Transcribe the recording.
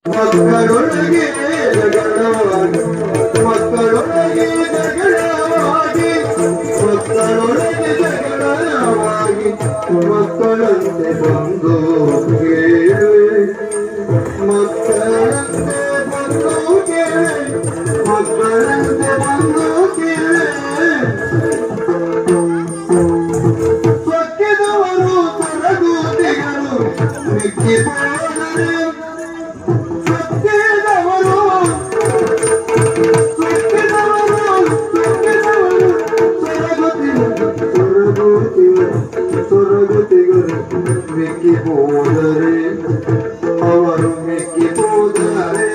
ಮಕ್ಕಳೊಳಗೆ ಜಗಳವಾಗಿ ಮಕ್ಕಳೊಳಗೆ ಜಗಳವಾಗಿ ಮಕ್ಕಳೊಳಗೆ ಜಗಳವಾಗಿ ಮಕ್ಕಳಂತೆ ಬಂದು ಕೇಳಿ ಮಕ್ಕಳಂತೆ ಬಂದು ಕೇಳಿ ಮಕ್ಕಳಂತೆ ಬಂದು ಕೇಳಿ ಸೊಕ್ಕಿದವರು ತರಗೂತಿಗಳು ಮಿಕ್ಕಿ ಹೋದರೆ ಸೊರಗುತಿಗಳು ಮಿಕ್ಕಿ ಹೋದರೆ ಅವರು ಮಿಕ್ಕಿ ಹೋದರೆ